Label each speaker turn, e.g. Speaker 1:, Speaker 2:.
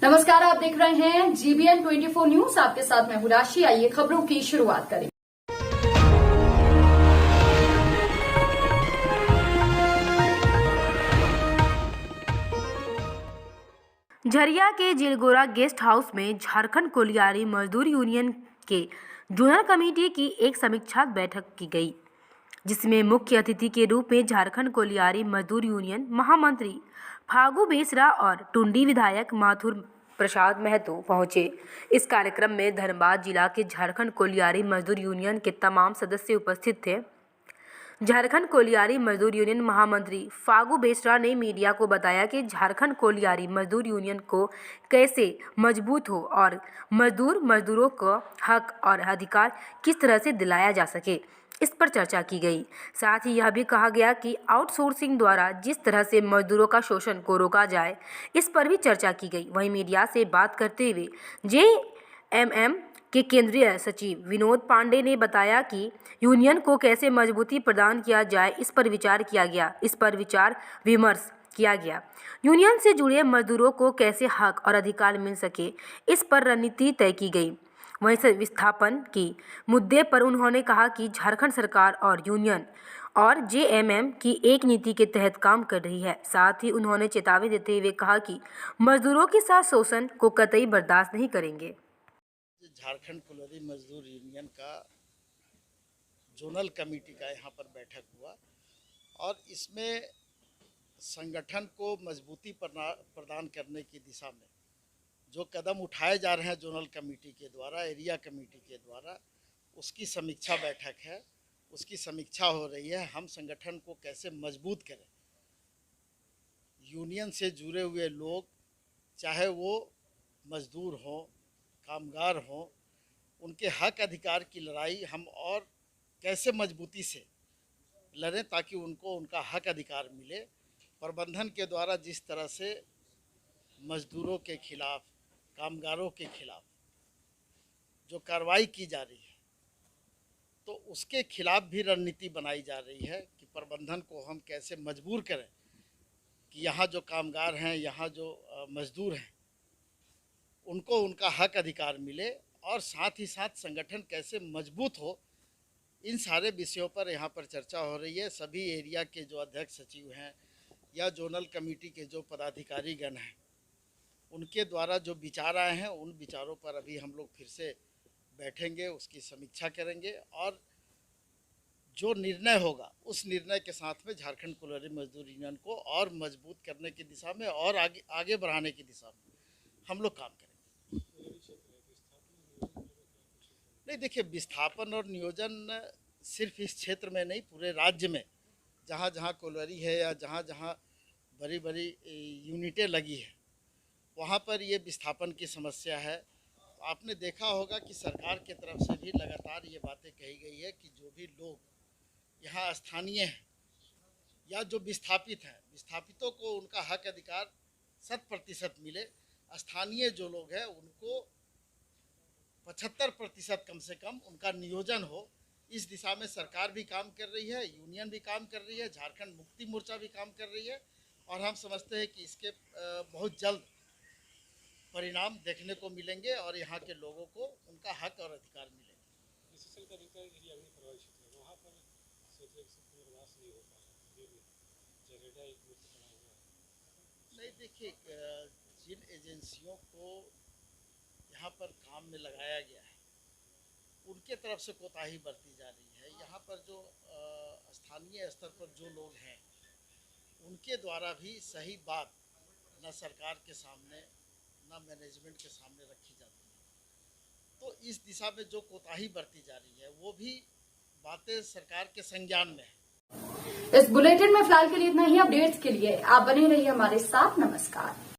Speaker 1: नमस्कार, आप देख रहे हैं GBN 24 न्यूज। आपके साथ मैं हूं राशि। आइए खबरों की शुरुआत करें।
Speaker 2: झरिया के जिलगोरा गेस्ट हाउस में झारखंड कोलियारी मजदूर यूनियन के जोनल कमेटी की एक समीक्षा बैठक की गई, जिसमें मुख्य अतिथि के रूप में झारखंड कोलियारी मजदूर यूनियन महामंत्री फागू बेसरा और टुंडी विधायक माथुर प्रसाद महतो पहुंचे। इस कार्यक्रम में धनबाद जिला के झारखंड कोलियारी मजदूर यूनियन के तमाम सदस्य उपस्थित थे। झारखंड कोलियारी मजदूर यूनियन महामंत्री फागू बेसरा ने मीडिया को बताया कि झारखंड कोलियारी मजदूर यूनियन को कैसे मजबूत हो और मजदूरों को हक और अधिकार किस तरह से दिलाया जा सके, इस पर चर्चा की गई। साथ ही यह भी कहा गया कि आउटसोर्सिंग द्वारा जिस तरह से मजदूरों का शोषण को रोका जाए, इस पर भी चर्चा की गई। वहीं मीडिया से बात करते हुए JMM के केंद्रीय सचिव विनोद पांडे ने बताया कि यूनियन को कैसे मजबूती प्रदान किया जाए, इस पर विचार विमर्श किया गया। यूनियन से जुड़े मजदूरों को कैसे हक और अधिकार मिल सके, इस पर रणनीति तय की गई। वहीं विस्थापन के मुद्दे पर उन्होंने कहा कि झारखंड सरकार और यूनियन और JMM की एक नीति के तहत काम कर रही है। साथ ही उन्होंने चेतावनी देते हुए कहा कि मजदूरों के साथ शोषण को कतई बर्दाश्त नहीं करेंगे।
Speaker 3: झारखंड कोलियारी मजदूर यूनियन का जोनल कमेटी का यहाँ पर बैठक हुआ और इसमें संगठन को मजबूती प्रदान करने की दिशा में जो कदम उठाए जा रहे हैं जोनल कमेटी के द्वारा, एरिया कमेटी के द्वारा, उसकी समीक्षा बैठक है। उसकी समीक्षा हो रही है, हम संगठन को कैसे मजबूत करें। यूनियन से जुड़े हुए लोग, चाहे वो मजदूर हों, कामगार हों, उनके हक अधिकार की लड़ाई हम और कैसे मजबूती से लड़ें ताकि उनको उनका हक अधिकार मिले। प्रबंधन के द्वारा जिस तरह से मजदूरों के खिलाफ, कामगारों के खिलाफ जो कार्रवाई की जा रही है, तो उसके खिलाफ भी रणनीति बनाई जा रही है कि प्रबंधन को हम कैसे मजबूर करें कि यहाँ जो कामगार हैं, यहाँ जो मजदूर हैं, उनको उनका हक अधिकार मिले और साथ ही साथ संगठन कैसे मजबूत हो। इन सारे विषयों पर यहाँ पर चर्चा हो रही है। सभी एरिया के जो अध्यक्ष सचिव हैं या जोनल कमेटी के जो पदाधिकारी गण हैं, उनके द्वारा जो विचार आए हैं, उन विचारों पर अभी हम लोग फिर से बैठेंगे, उसकी समीक्षा करेंगे और जो निर्णय होगा उस निर्णय के साथ में झारखंड कोलियारी मजदूर यूनियन को और मजबूत करने की दिशा में और आगे बढ़ाने की दिशा में हम लोग काम करेंगे। नहीं, देखिए, विस्थापन और नियोजन सिर्फ इस क्षेत्र में नहीं, पूरे राज्य में जहाँ जहाँ कोलियारी है या जहाँ जहाँ बड़ी बड़ी यूनिटें लगी है, वहाँ पर ये विस्थापन की समस्या है। आपने देखा होगा कि सरकार की तरफ से भी लगातार ये बातें कही गई है कि जो भी लोग यहाँ स्थानीय हैं या जो विस्थापित हैं, विस्थापितों को उनका हक अधिकार 100% मिले। स्थानीय जो लोग हैं उनको 75% कम से कम उनका नियोजन हो। इस दिशा में सरकार भी काम कर रही है, यूनियन भी काम कर रही है, झारखंड मुक्ति मोर्चा भी काम कर रही है और हम समझते हैं कि इसके बहुत जल्द परिणाम देखने को मिलेंगे और यहाँ के लोगों को उनका हक और अधिकार मिलेगा। नहीं, देखिए, जिन एजेंसियों को यहाँ पर काम में लगाया गया है, उनके तरफ से कोताही बरती जा रही है। यहाँ पर जो स्थानीय स्तर पर जो लोग हैं, उनके द्वारा भी सही बात न सरकार के सामने न मैनेजमेंट के सामने रखी जाती है। तो इस दिशा में जो कोताही बरती जा रही है, वो भी बातें सरकार के संज्ञान में है।
Speaker 1: इस बुलेटिन में फिलहाल के लिए इतना ही। अपडेट्स के लिए आप बने रहिए हमारे साथ। नमस्कार।